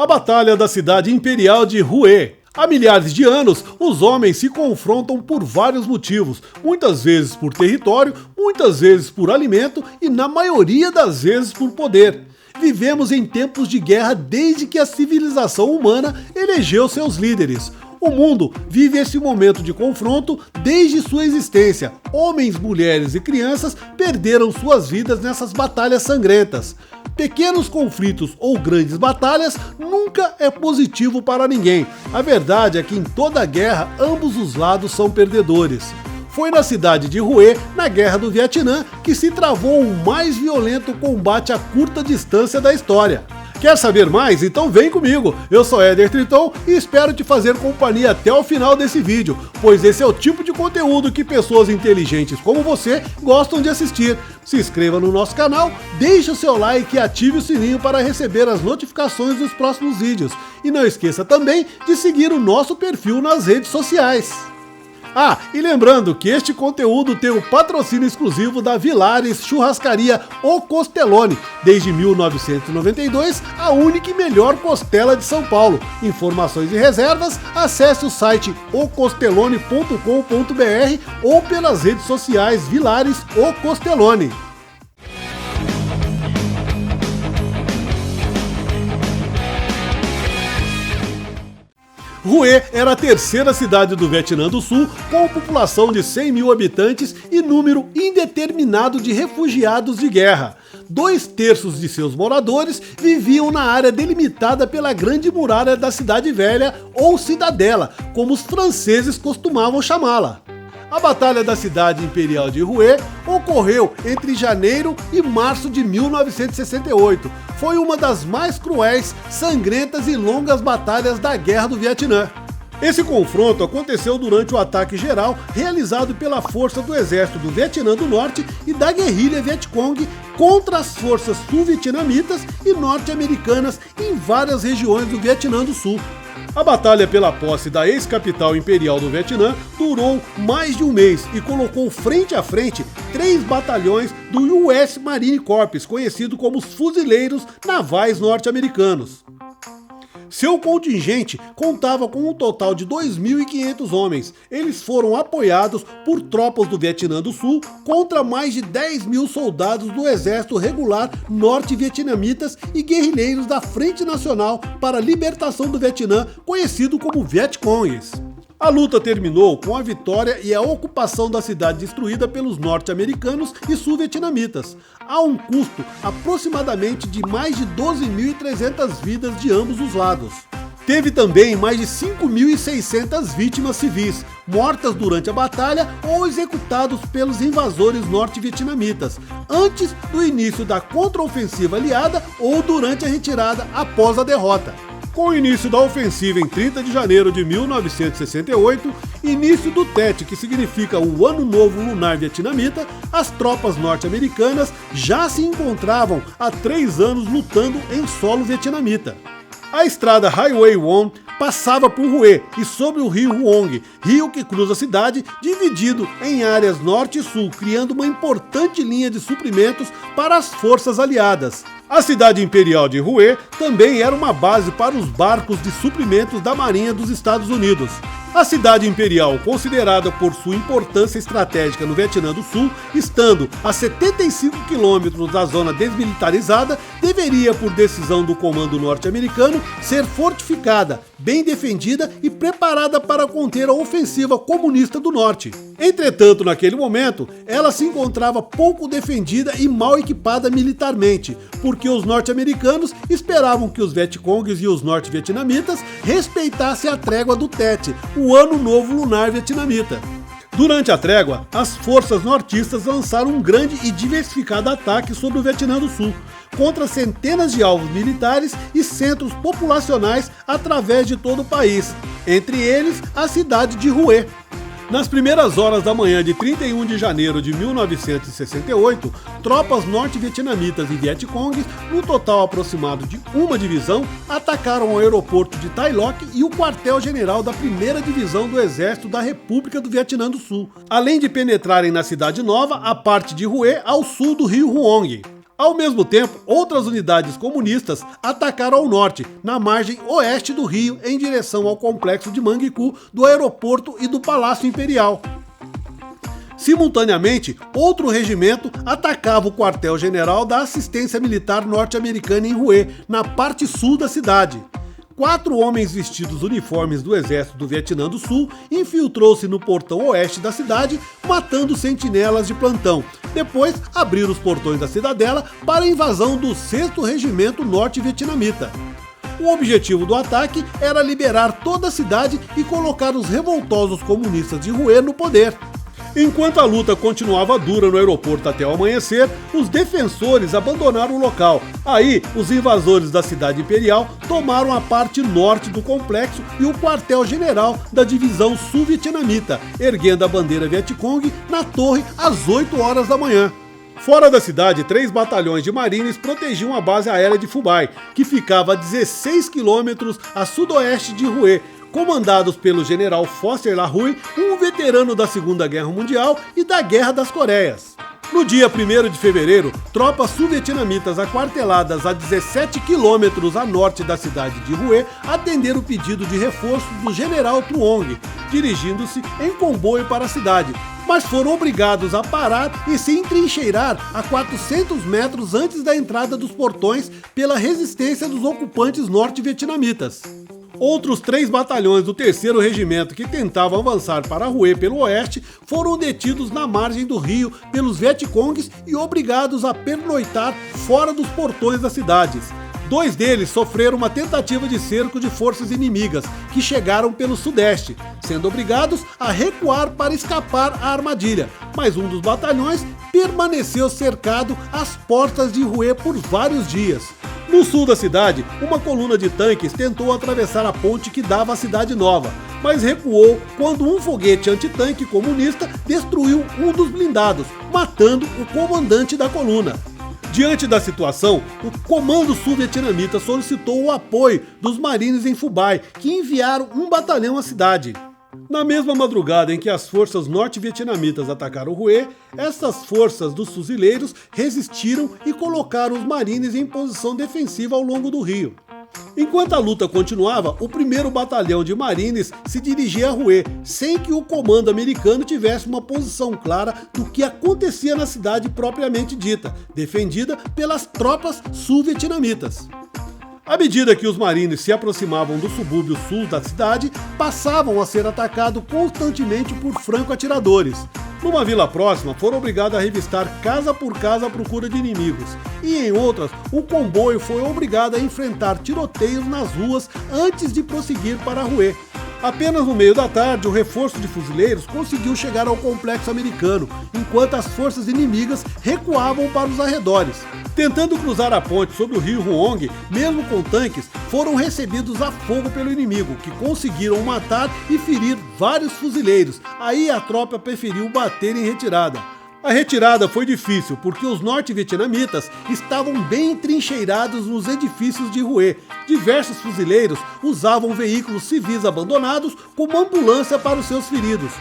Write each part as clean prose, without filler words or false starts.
A Batalha da Cidade Imperial de Hue. Há milhares de anos, os homens se confrontam por vários motivos, muitas vezes por território, muitas vezes por alimento e na maioria das vezes por poder. Vivemos em tempos de guerra desde que a civilização humana elegeu seus líderes. O mundo vive esse momento de confronto desde sua existência. Homens, mulheres e crianças perderam suas vidas nessas batalhas sangrentas. Pequenos conflitos ou grandes batalhas nunca é positivo para ninguém. A verdade é que em toda guerra ambos os lados são perdedores. Foi na cidade de Hue, na Guerra do Vietnã, que se travou o mais violento combate a curta distância da história. Quer saber mais? Então vem comigo! Eu sou Éder Triton e espero te fazer companhia até o final desse vídeo, pois esse é o tipo de conteúdo que pessoas inteligentes como você gostam de assistir. Se inscreva no nosso canal, deixe o seu like e ative o sininho para receber as notificações dos próximos vídeos. E não esqueça também de seguir o nosso perfil nas redes sociais. Ah, e lembrando que este conteúdo tem o patrocínio exclusivo da Villares Churrascaria O Costelone, desde 1992, a única e melhor costela de São Paulo. Informações e reservas, acesse o site ocostelone.com.br ou pelas redes sociais Villares O Costelone. Hue era a terceira cidade do Vietnã do Sul, com população de 100 mil habitantes e número indeterminado de refugiados de guerra. 2/3 de seus moradores viviam na área delimitada pela Grande Muralha da Cidade Velha, ou Cidadela, como os franceses costumavam chamá-la. A Batalha da Cidade Imperial de Hue ocorreu entre janeiro e março de 1968. Foi uma das mais cruéis, sangrentas e longas batalhas da Guerra do Vietnã. Esse confronto aconteceu durante o ataque geral realizado pela força do Exército do Vietnã do Norte e da guerrilha Vietcong contra as forças sul-vietnamitas e norte-americanas em várias regiões do Vietnã do Sul. A batalha pela posse da ex-capital imperial do Vietnã durou mais de um mês e colocou frente a frente 3 batalhões do US Marine Corps, conhecido como os Fuzileiros Navais Norte-Americanos. Seu contingente contava com um total de 2.500 homens. Eles foram apoiados por tropas do Vietnã do Sul contra mais de 10 mil soldados do Exército Regular Norte-Vietnamitas e guerrilheiros da Frente Nacional para a Libertação do Vietnã, conhecido como Vietcongs. A luta terminou com a vitória e a ocupação da cidade destruída pelos norte-americanos e sul-vietnamitas, a um custo aproximadamente de mais de 12.300 vidas de ambos os lados. Teve também mais de 5.600 vítimas civis, mortas durante a batalha ou executados pelos invasores norte-vietnamitas, antes do início da contraofensiva aliada ou durante a retirada após a derrota. Com o início da ofensiva em 30 de janeiro de 1968, início do Tet, que significa o Ano Novo Lunar Vietnamita, as tropas norte-americanas já se encontravam há 3 anos lutando em solo vietnamita. A estrada Highway 1 passava por Hue e sobre o rio Huong, rio que cruza a cidade, dividido em áreas norte e sul, criando uma importante linha de suprimentos para as forças aliadas. A cidade imperial de Hue também era uma base para os barcos de suprimentos da Marinha dos Estados Unidos. A cidade imperial, considerada por sua importância estratégica no Vietnã do Sul, estando a 75 quilômetros da zona desmilitarizada, deveria, por decisão do comando norte-americano, ser fortificada, bem defendida e preparada para conter a ofensiva comunista do norte. Entretanto, naquele momento, ela se encontrava pouco defendida e mal equipada militarmente, porque os norte-americanos esperavam que os Vietcongs e os norte-vietnamitas respeitassem a trégua do Tet, o Ano Novo Lunar Vietnamita. Durante a trégua, as forças nortistas lançaram um grande e diversificado ataque sobre o Vietnã do Sul, contra centenas de alvos militares e centros populacionais através de todo o país, entre eles a cidade de Hue. Nas primeiras horas da manhã de 31 de janeiro de 1968, tropas norte-vietnamitas e Vietcongs, no total aproximado de uma divisão, atacaram o aeroporto de Tai Loc e o quartel-general da 1ª Divisão do Exército da República do Vietnã do Sul, além de penetrarem na Cidade Nova, a parte de Hue ao sul do rio Huong. Ao mesmo tempo, outras unidades comunistas atacaram ao norte, na margem oeste do rio, em direção ao complexo de Manguicu, do aeroporto e do Palácio Imperial. Simultaneamente, outro regimento atacava o quartel-general da assistência militar norte-americana em Hue, na parte sul da cidade. 4 homens vestidos uniformes do exército do Vietnã do Sul infiltrou-se no portão oeste da cidade, matando sentinelas de plantão. Depois, abriram os portões da cidadela para a invasão do 6º Regimento Norte-Vietnamita. O objetivo do ataque era liberar toda a cidade e colocar os revoltosos comunistas de Hue no poder. Enquanto a luta continuava dura no aeroporto até o amanhecer, os defensores abandonaram o local. Aí, os invasores da cidade imperial tomaram a parte norte do complexo e o quartel-general da divisão sul-vietnamita, erguendo a bandeira Vietcong na torre às 8 horas da manhã. Fora da cidade, 3 batalhões de marines protegiam a base aérea de Phu Bai, que ficava a 16 quilômetros a sudoeste de Hue, comandados pelo general Foster LaRue, um veterano da Segunda Guerra Mundial e da Guerra das Coreias. No dia 1º de fevereiro, tropas sul-vietnamitas aquarteladas a 17 quilômetros a norte da cidade de Hue atenderam o pedido de reforço do general Truong, dirigindo-se em comboio para a cidade, mas foram obrigados a parar e se entrincheirar a 400 metros antes da entrada dos portões pela resistência dos ocupantes norte-vietnamitas. Outros 3 batalhões do 3º Regimento que tentavam avançar para Hue pelo oeste foram detidos na margem do rio pelos Vietcongs e obrigados a pernoitar fora dos portões das cidades. 2 deles sofreram uma tentativa de cerco de forças inimigas, que chegaram pelo sudeste, sendo obrigados a recuar para escapar à armadilha, mas um dos batalhões permaneceu cercado às portas de Hue por vários dias. No sul da cidade, uma coluna de tanques tentou atravessar a ponte que dava à Cidade Nova, mas recuou quando um foguete antitanque comunista destruiu um dos blindados, matando o comandante da coluna. Diante da situação, o comando sul-vietnamita solicitou o apoio dos marines em Phu Bai, que enviaram um batalhão à cidade. Na mesma madrugada em que as forças norte-vietnamitas atacaram Hue, essas forças dos fuzileiros resistiram e colocaram os marines em posição defensiva ao longo do rio. Enquanto a luta continuava, o 1º Batalhão de Marines se dirigia a Hue, sem que o comando americano tivesse uma posição clara do que acontecia na cidade propriamente dita, defendida pelas tropas sul-vietnamitas. À medida que os marines se aproximavam do subúrbio sul da cidade, passavam a ser atacados constantemente por franco-atiradores. Numa vila próxima, foram obrigados a revistar casa por casa à procura de inimigos, e em outras, o comboio foi obrigado a enfrentar tiroteios nas ruas antes de prosseguir para Hue. Apenas no meio da tarde, o reforço de fuzileiros conseguiu chegar ao complexo americano, enquanto as forças inimigas recuavam para os arredores. Tentando cruzar a ponte sobre o rio Huong, mesmo com tanques, foram recebidos a fogo pelo inimigo, que conseguiram matar e ferir vários fuzileiros. Aí a tropa preferiu bater em retirada. A retirada foi difícil porque os norte-vietnamitas estavam bem entrincheirados nos edifícios de Hue. Diversos fuzileiros usavam veículos civis abandonados como ambulância para os seus feridos.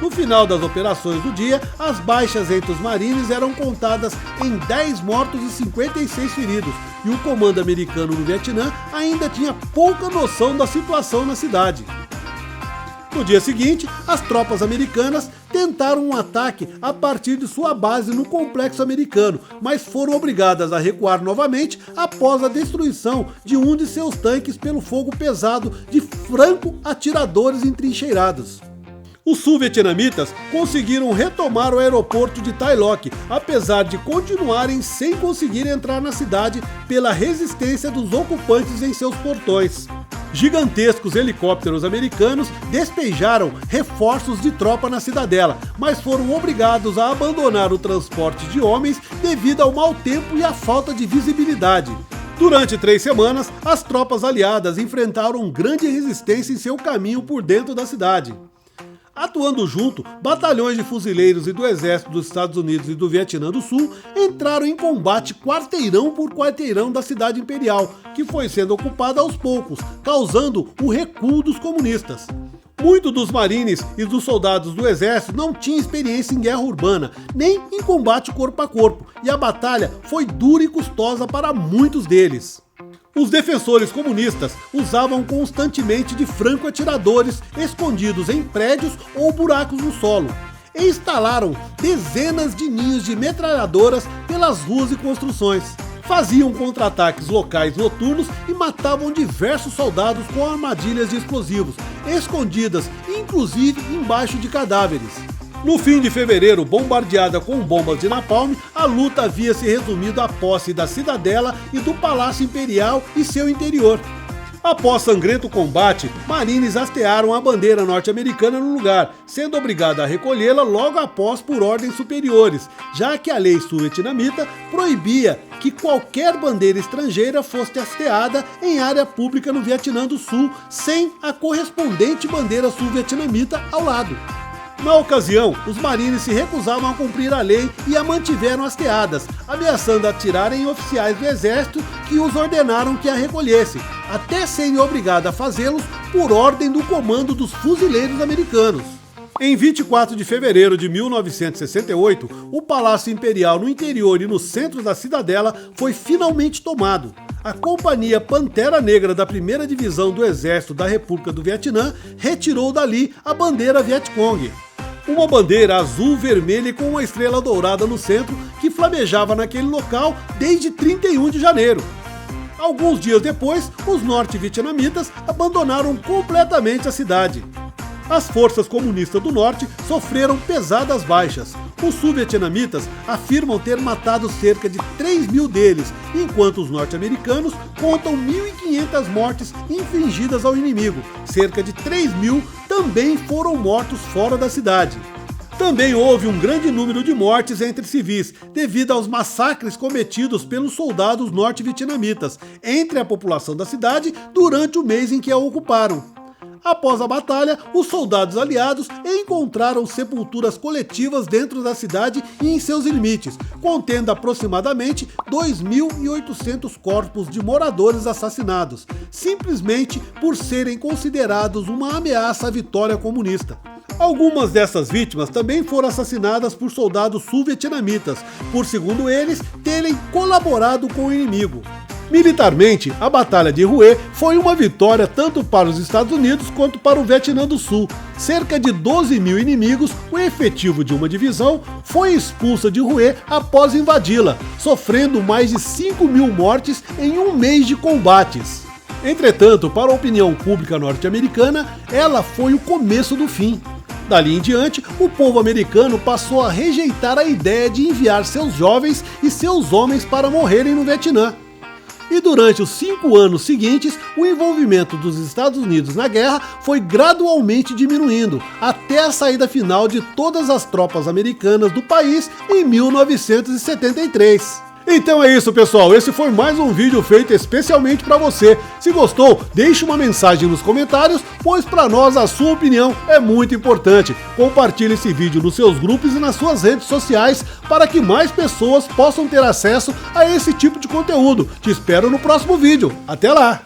No final das operações do dia, as baixas entre os marines eram contadas em 10 mortos e 56 feridos, e o comando americano no Vietnã ainda tinha pouca noção da situação na cidade. No dia seguinte, as tropas americanas tentaram um ataque a partir de sua base no complexo americano, mas foram obrigadas a recuar novamente após a destruição de um de seus tanques pelo fogo pesado de franco-atiradores entrincheirados. Os sul-vietnamitas conseguiram retomar o aeroporto de Tai Loc, apesar de continuarem sem conseguir entrar na cidade pela resistência dos ocupantes em seus portões. Gigantescos helicópteros americanos despejaram reforços de tropa na cidadela, mas foram obrigados a abandonar o transporte de homens devido ao mau tempo e à falta de visibilidade. Durante 3 semanas, as tropas aliadas enfrentaram grande resistência em seu caminho por dentro da cidade. Atuando junto, batalhões de fuzileiros e do exército dos Estados Unidos e do Vietnã do Sul entraram em combate quarteirão por quarteirão da cidade imperial, que foi sendo ocupada aos poucos, causando o recuo dos comunistas. Muitos dos marines e dos soldados do exército não tinham experiência em guerra urbana, nem em combate corpo a corpo, e a batalha foi dura e custosa para muitos deles. Os defensores comunistas usavam constantemente de franco-atiradores escondidos em prédios ou buracos no solo, e instalaram dezenas de ninhos de metralhadoras pelas ruas e construções. Faziam contra-ataques locais noturnos e matavam diversos soldados com armadilhas de explosivos, escondidas inclusive embaixo de cadáveres. No fim de fevereiro, bombardeada com bombas de napalm, a luta havia se resumido à posse da cidadela e do Palácio Imperial e seu interior. Após sangrento combate, marines hastearam a bandeira norte-americana no lugar, sendo obrigada a recolhê-la logo após por ordens superiores, já que a lei sul-vietnamita proibia que qualquer bandeira estrangeira fosse hasteada em área pública no Vietnã do Sul, sem a correspondente bandeira sul-vietnamita ao lado. Na ocasião, os marines se recusavam a cumprir a lei e a mantiveram hasteadas, ameaçando atirar em oficiais do exército que os ordenaram que a recolhessem, até serem obrigados a fazê-los por ordem do comando dos fuzileiros americanos. Em 24 de fevereiro de 1968, o Palácio Imperial no interior e no centro da cidadela foi finalmente tomado. A Companhia Pantera Negra da 1ª Divisão do Exército da República do Vietnã retirou dali a bandeira Vietcong. Uma bandeira azul, vermelha e com uma estrela dourada no centro que flamejava naquele local desde 31 de janeiro. Alguns dias depois, os norte-vietnamitas abandonaram completamente a cidade. As forças comunistas do norte sofreram pesadas baixas. Os sul-vietnamitas afirmam ter matado cerca de 3.000 deles, enquanto os norte-americanos contam 1.500 mortes infligidas ao inimigo. Cerca de 3.000 também foram mortos fora da cidade. Também houve um grande número de mortes entre civis, devido aos massacres cometidos pelos soldados norte-vietnamitas entre a população da cidade durante o mês em que a ocuparam. Após a batalha, os soldados aliados encontraram sepulturas coletivas dentro da cidade e em seus limites, contendo aproximadamente 2.800 corpos de moradores assassinados, simplesmente por serem considerados uma ameaça à vitória comunista. Algumas dessas vítimas também foram assassinadas por soldados sul-vietnamitas, por, segundo eles, terem colaborado com o inimigo. Militarmente, a Batalha de Hue foi uma vitória tanto para os Estados Unidos quanto para o Vietnã do Sul. Cerca de 12.000 inimigos, o efetivo de uma divisão, foi expulsa de Hue após invadi-la, sofrendo mais de 5.000 mortes em um mês de combates. Entretanto, para a opinião pública norte-americana, ela foi o começo do fim. Dali em diante, o povo americano passou a rejeitar a ideia de enviar seus jovens e seus homens para morrerem no Vietnã. E durante os 5 anos seguintes, o envolvimento dos Estados Unidos na guerra foi gradualmente diminuindo, até a saída final de todas as tropas americanas do país em 1973. Então é isso, pessoal, esse foi mais um vídeo feito especialmente para você. Se gostou, deixe uma mensagem nos comentários, pois para nós a sua opinião é muito importante. Compartilhe esse vídeo nos seus grupos e nas suas redes sociais para que mais pessoas possam ter acesso a esse tipo de conteúdo. Te espero no próximo vídeo. Até lá!